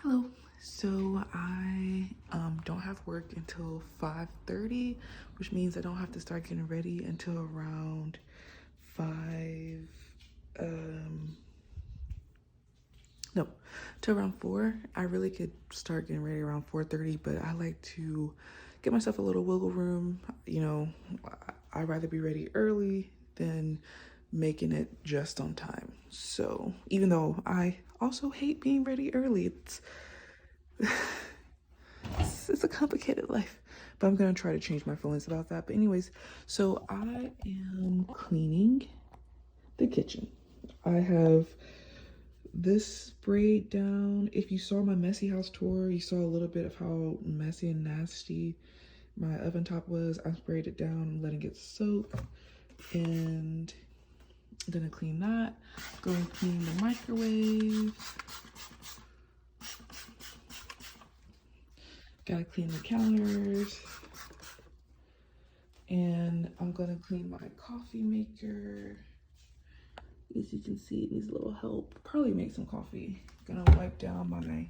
Hello. So I don't have work until 5:30, which means I don't have to start getting ready until around 5 um no, till around 4. I really could start getting ready around 4:30, but I like to give myself a little wiggle room. I'd rather be ready early than making it just on time. So even though I also hate being ready early, it's a complicated life, but I'm gonna try to change my feelings about that. But anyways, so I am cleaning the kitchen. I have this sprayed down. If you saw my messy house tour, you saw a little bit of how messy and nasty my oven top was. I sprayed it down. I'm letting it soak, and I'm gonna clean that. Go and clean the microwave. Gotta clean the counters. And I'm gonna clean my coffee maker. As you can see, it needs a little help. Probably make some coffee. Gonna wipe down my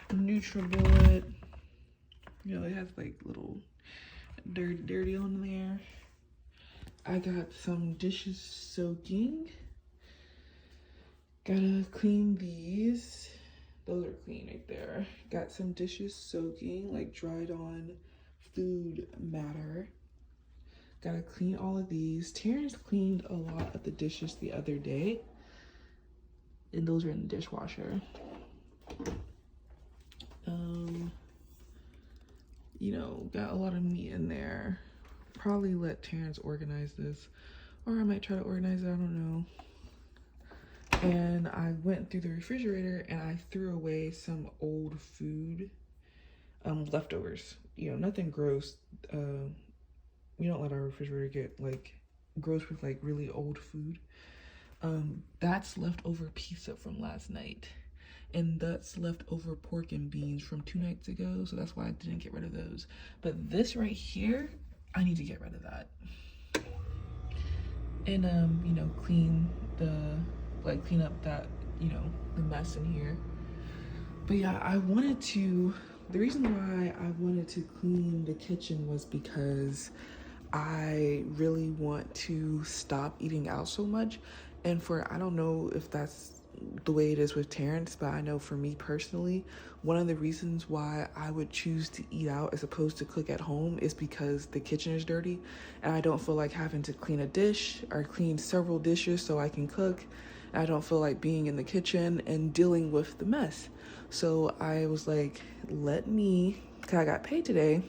NutriBullet. You know, it has like little dirty on there. I got some dishes soaking. Gotta clean these. Those are clean right there. Got some dishes soaking, like dried on food matter. Gotta clean all of these. Terrence cleaned a lot of the dishes the other day, and those are in the dishwasher. Got a lot of meat in there. Probably let Terrence organize this, or I might try to organize it, I don't know. And I went through the refrigerator and I threw away some old food, leftovers. Nothing gross. We don't let our refrigerator get like gross with like really old food. That's leftover pizza from last night, and that's leftover pork and beans from 2 nights ago, so that's why I didn't get rid of those. But this right here, I need to get rid of that. And clean up that, the mess in here. But yeah, the reason why I wanted to clean the kitchen was because I really want to stop eating out so much. And I don't know if that's the way it is with Terrence, but I know for me personally, one of the reasons why I would choose to eat out as opposed to cook at home is because the kitchen is dirty and I don't feel like having to clean a dish or clean several dishes so I can cook. I don't feel like being in the kitchen and dealing with the mess. So I was like, cause I got paid today,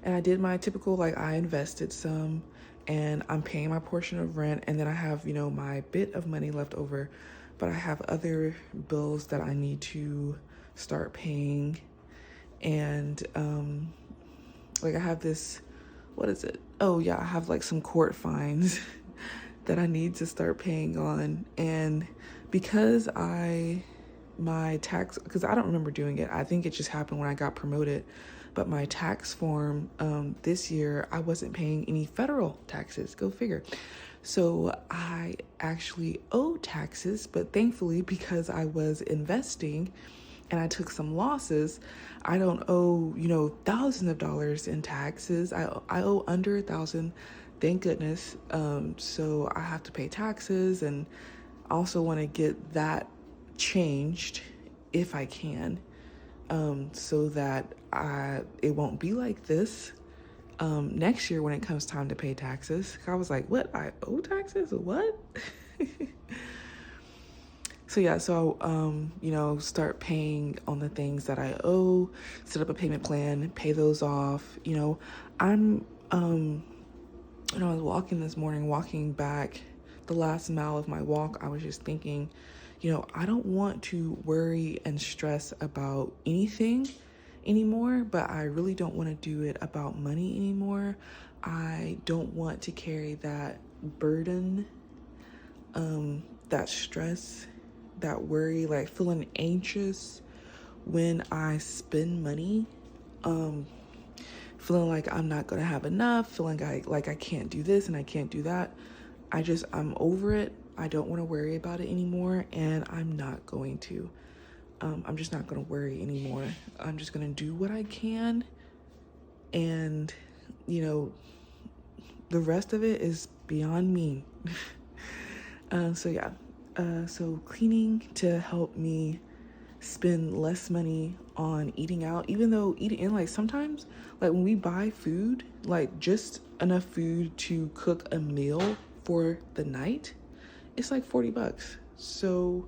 and I did my typical, I invested some and I'm paying my portion of rent, and then I have, my bit of money left over, but I have other bills that I need to start paying. And I have this, what is it? Oh yeah, I have like some court fines that I need to start paying on. And because my tax, because I don't remember doing it, I think it just happened when I got promoted, but my tax form this year, I wasn't paying any federal taxes. Go figure. So I actually owe taxes, but thankfully, because I was investing and I took some losses, I don't owe, thousands of dollars in taxes. I owe under 1,000, thank goodness. So I have to pay taxes, and I also want to get that changed if I can, so that it won't be like this next year when it comes time to pay taxes. I was like, what? I owe taxes? What? So yeah, start paying on the things that I owe, set up a payment plan, pay those off. I'm when I was walking this morning, walking back the last mile of my walk, I was just thinking, I don't want to worry and stress about anything anymore, but I really don't want to do it about money anymore. I don't want to carry that burden, that stress, that worry, like feeling anxious when I spend money, feeling like I'm not gonna have enough, feeling like I can't do this and I can't do that. I'm over it. I don't want to worry about it anymore, and I'm not going to. I'm just not gonna worry anymore. I'm just gonna do what I can, and you know, the rest of it is beyond me. So yeah, so cleaning to help me spend less money on eating out, even though eating in, like, sometimes, like, when we buy food, like just enough food to cook a meal for the night, it's like $40. So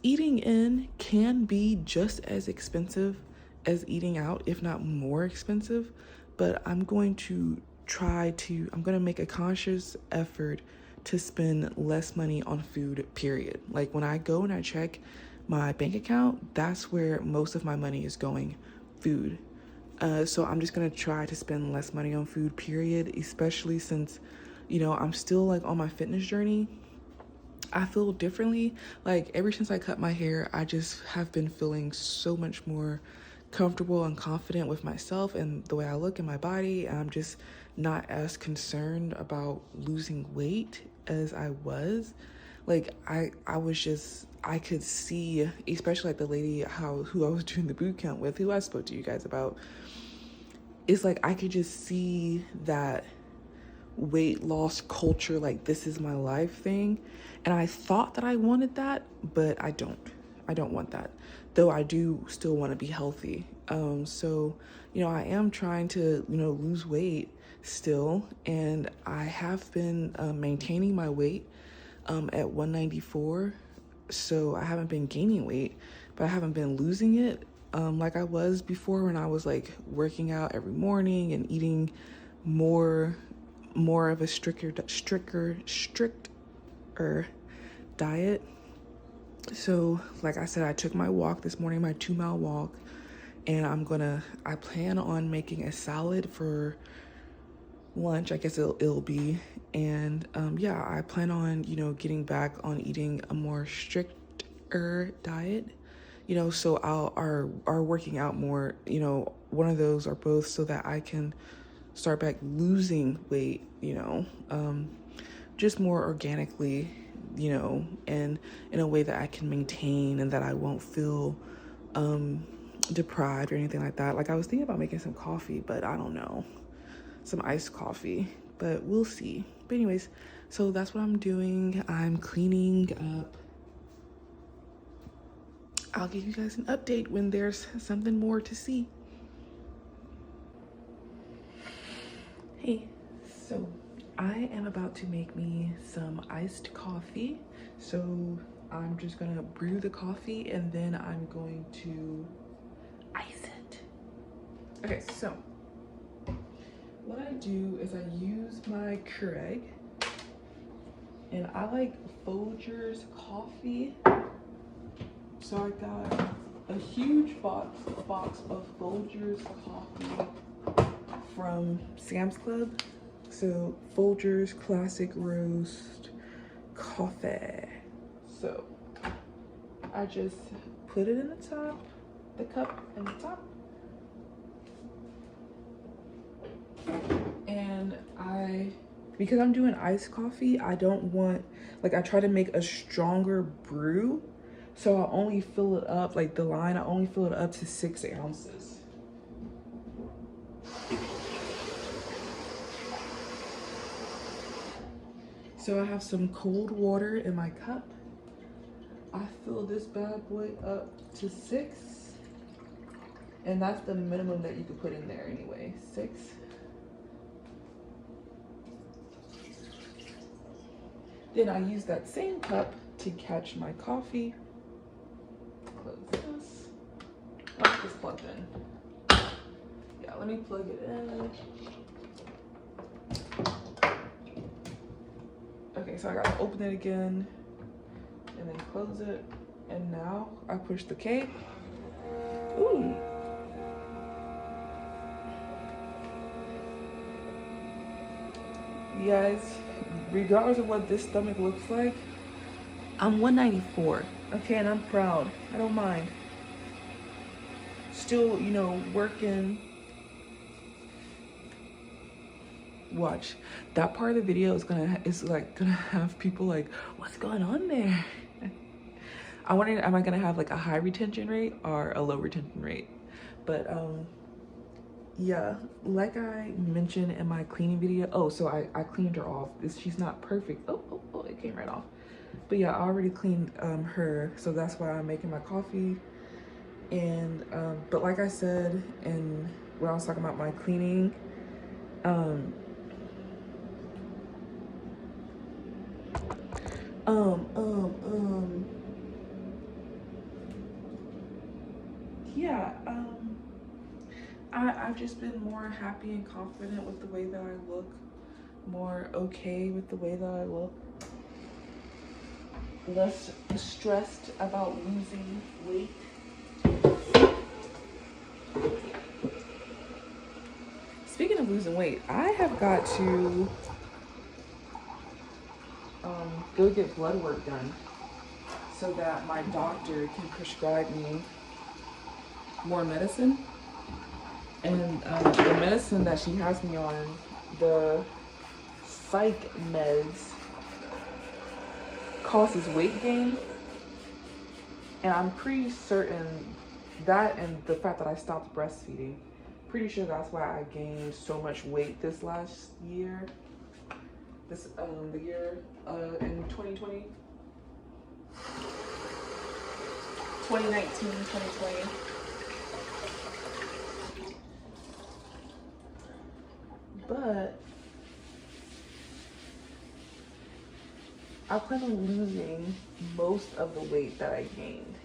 eating in can be just as expensive as eating out, if not more expensive. But I'm going to make a conscious effort to spend less money on food, period. Like, when I go and I check my bank account, that's where most of my money is going, food. So I'm just gonna try to spend less money on food, period, especially since, I'm still like on my fitness journey. I feel differently. Like, ever since I cut my hair, I just have been feeling so much more comfortable and confident with myself and the way I look in my body. And I'm just not as concerned about losing weight as I was. Like, I could see, especially like the lady who I was doing the boot camp with, who I spoke to you guys about. It's like I could just see that weight loss culture, like, this is my life thing. And I thought that I wanted that, but I don't want that, though I do still want to be healthy. So I am trying to lose weight still, and I have been maintaining my weight at 194. So I haven't been gaining weight, but I haven't been losing it like I was before, when I was like working out every morning and eating more of a stricter diet. So like I said, I took my walk this morning, my 2-mile walk, and I plan on making a salad for lunch, I guess it'll be. And I plan on getting back on eating a more stricter diet, so our working out more, one of those or both, so that I can start back losing weight, just more organically, and in a way that I can maintain and that I won't feel deprived or anything like that. Like, I was thinking about making some coffee, but I don't know, some iced coffee, but we'll see. But anyways, so that's what I'm doing. I'm cleaning up. I'll give you guys an update when there's something more to see. Hey, so I am about to make me some iced coffee. So I'm just gonna brew the coffee and then I'm going to ice it. Okay, so what I do is I use my Keurig, and I like Folgers coffee. So I got a huge box of Folgers coffee from Sam's Club. So Folgers Classic Roast Coffee. So I just put it in the top, the cup in the top. And because I'm doing iced coffee, I don't want, like, I try to make a stronger brew. So I only fill it up, like the line, I only fill it up to 6 ounces. So I have some cold water in my cup. I fill this bad boy up to 6. And that's the minimum that you could put in there anyway, 6. Then I use that same cup to catch my coffee. Close this. Oh, it's plugged in. Yeah, let me plug it in. Okay, so I gotta open it again and then close it. And now I push the K. Ooh. You guys, regardless of what this stomach looks like, I'm 194, okay, and I'm proud. I don't mind. Still, working. Watch. That part of the video is gonna have people like, what's going on there? I wondered, am I gonna have like a high retention rate or a low retention rate? But yeah, like I mentioned in my cleaning video, oh, so I cleaned her off. She's not perfect. Oh, it came right off. But yeah, I already cleaned her, so that's why I'm making my coffee. And but like I said, and when I was talking about my cleaning, um um um um yeah, I've just been more happy and confident with the way that I look, more okay with the way that I look, less stressed about losing weight. Speaking of losing weight, I have got to go get blood work done so that my doctor can prescribe me more medicine. And the medicine that she has me on, the psych meds, causes weight gain. And I'm pretty certain that, and the fact that I stopped breastfeeding, pretty sure that's why I gained so much weight this last year. The year in 2020, 2019, 2020. But I plan on losing most of the weight that I gained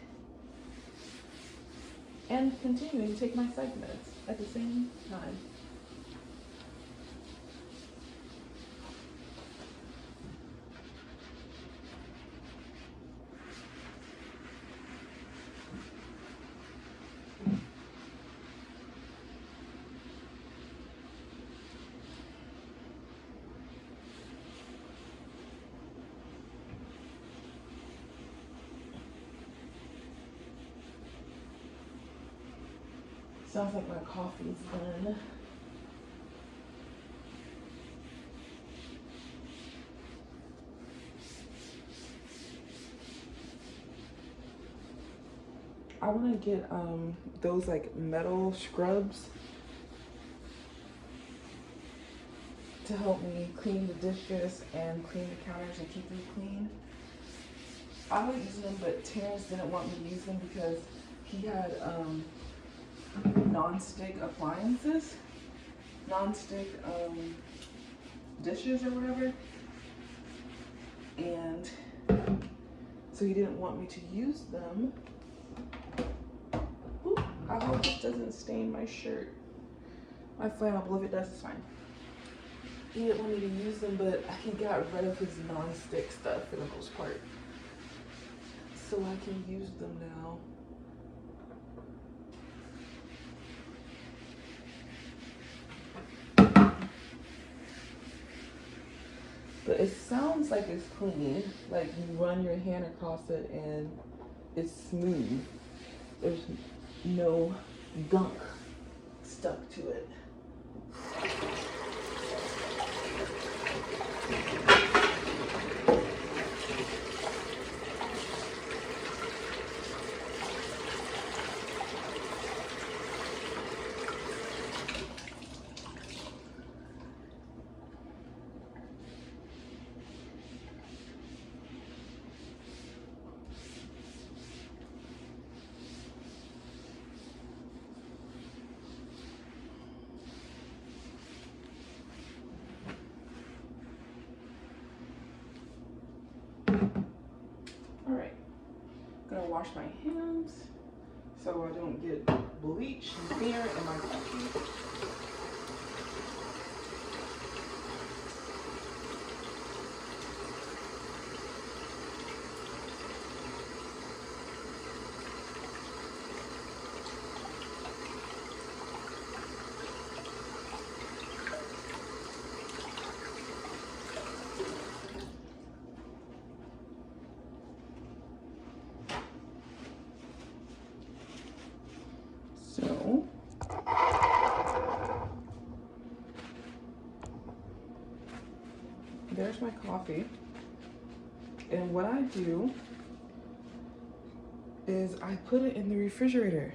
and continuing to take my psych meds at the same time. Sounds like my coffee's done. I want to get those like metal scrubs to help me clean the dishes and clean the counters and keep them clean. I was using them, but Terrence didn't want me to use them because he had non-stick appliances, non-stick dishes or whatever, and so he didn't want me to use them. Ooh, I hope this doesn't stain my shirt, my flannel, but if it does, it's fine. He didn't want me to use them, but he got rid of his non-stick stuff for the most part, so I can use them now. But it sounds like it's clean. Like you run your hand across it and it's smooth. There's no gunk stuck to it. All right, gonna wash my hands so I don't get bleach and beer in my coffee. So there's my coffee. And what I do is I put it in the refrigerator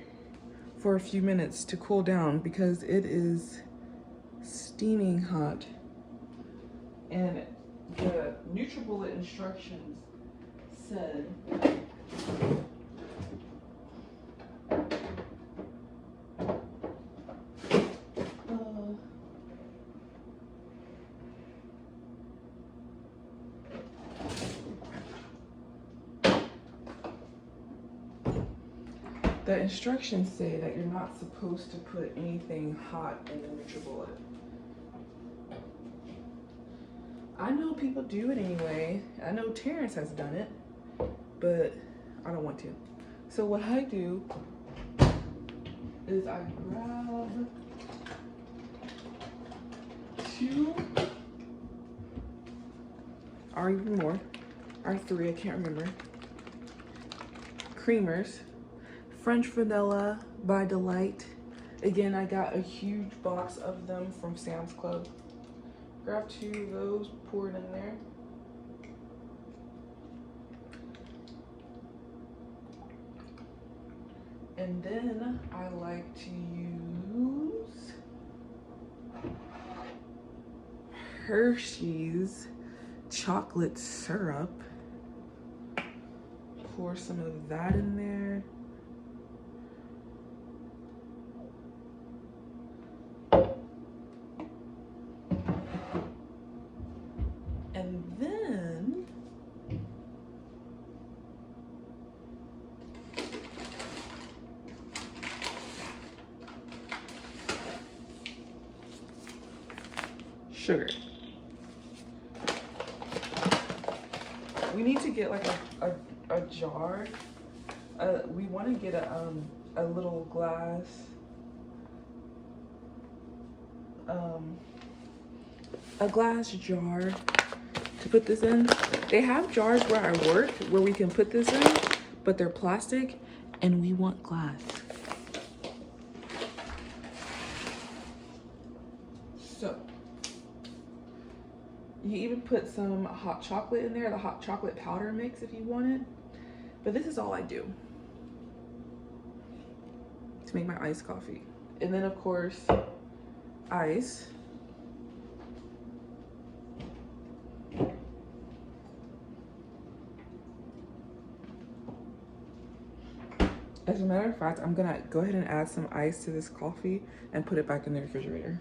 for a few minutes to cool down because it is steaming hot. And the NutriBullet instructions said the instructions say that you're not supposed to put anything hot in the NutriBullet. I know people do it anyway. I know Terrence has done it, but I don't want to. So what I do is I grab 2 or even more, or 3, I can't remember, creamers. French vanilla by Delight. Again, I got a huge box of them from Sam's Club. Grab 2 of those, pour it in there. And then I like to use Hershey's chocolate syrup. Pour some of that in there. And then sugar. We need to get like a jar. We want to get a little glass jar to put this in. They have jars where I work where we can put this in, but they're plastic and we want glass. So you even put some hot chocolate in there, the hot chocolate powder mix if you want it. But this is all I do to make my iced coffee. And then of course, ice. As a matter of fact, I'm gonna go ahead and add some ice to this coffee and put it back in the refrigerator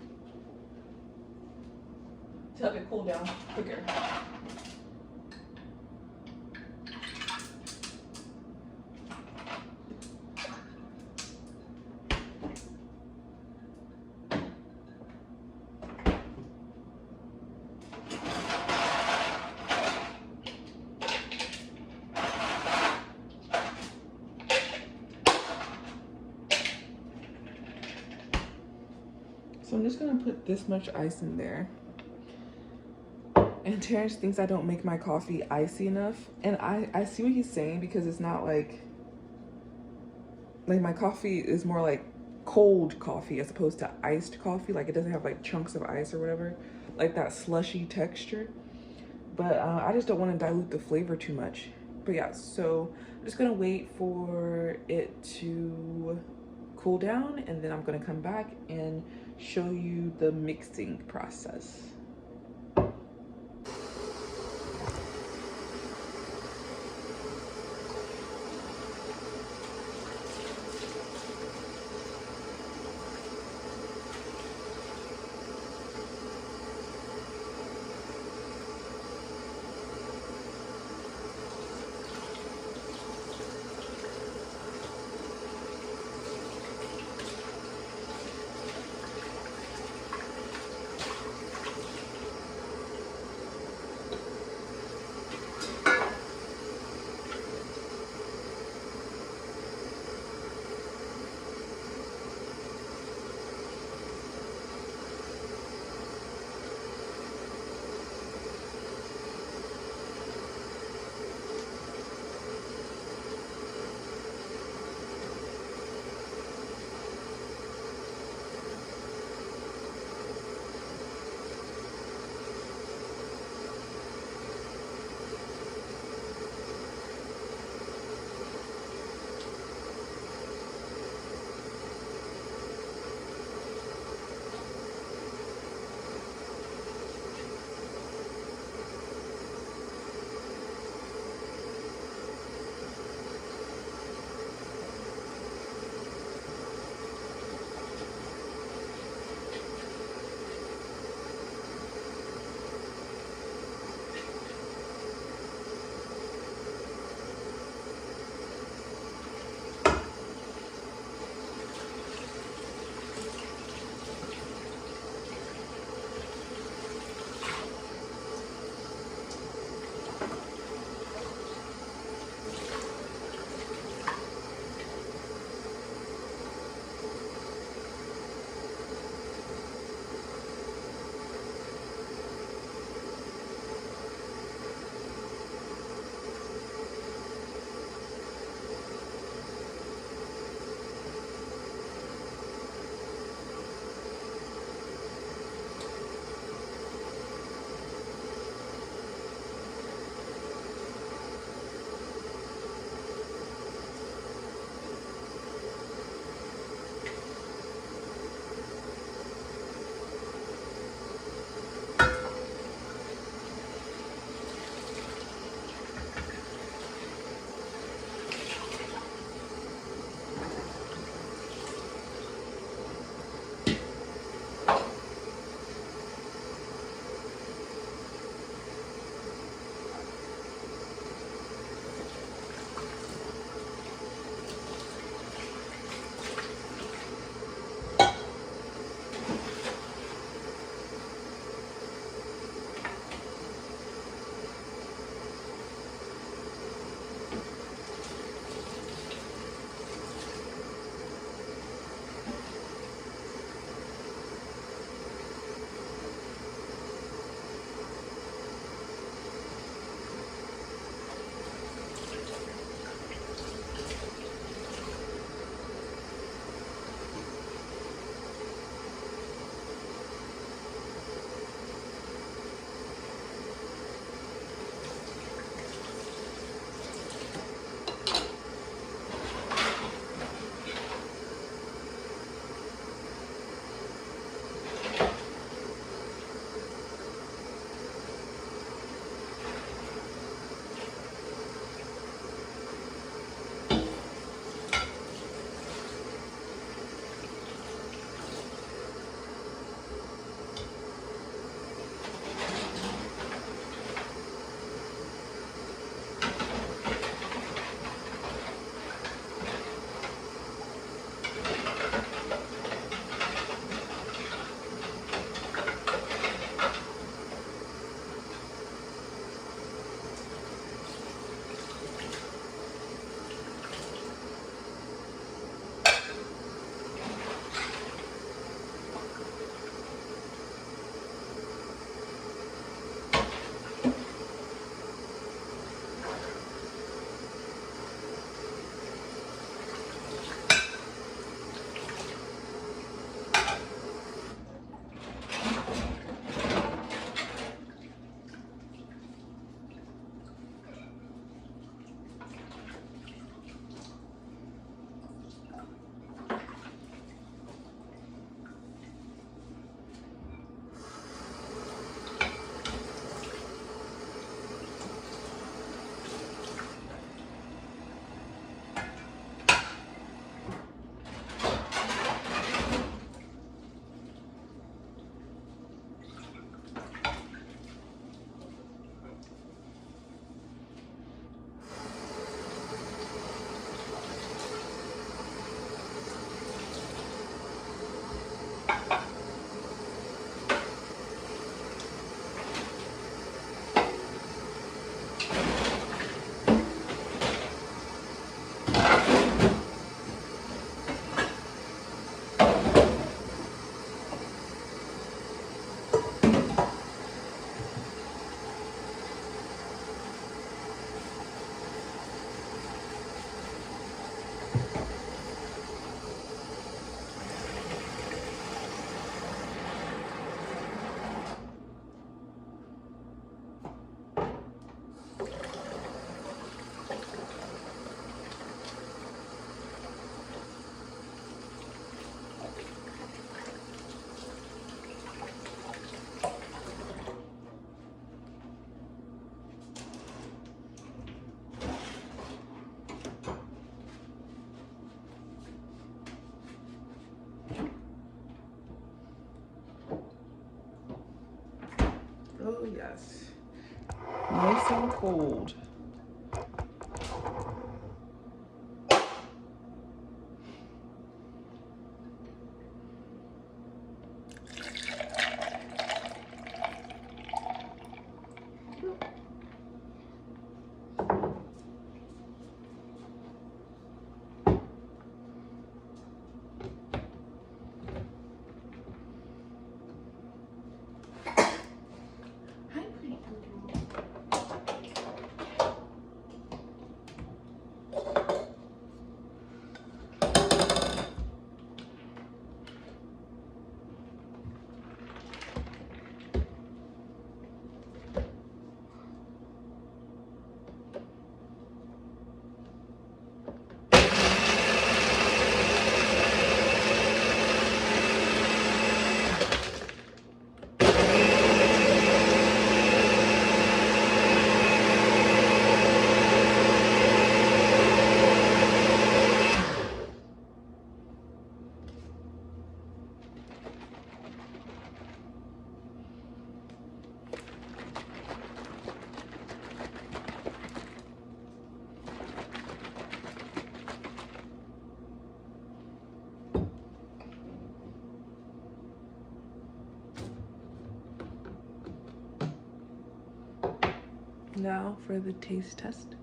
to help it cool down quicker. So I'm just gonna put this much ice in there. And Terrence thinks I don't make my coffee icy enough. And I see what he's saying, because it's not like my coffee is more like cold coffee as opposed to iced coffee. Like it doesn't have like chunks of ice or whatever, like that slushy texture. But I just don't want to dilute the flavor too much. But yeah, so I'm just gonna wait for it to cool down, and then I'm gonna come back and show you the mixing process. yes. Nice and cold. Now for the taste test.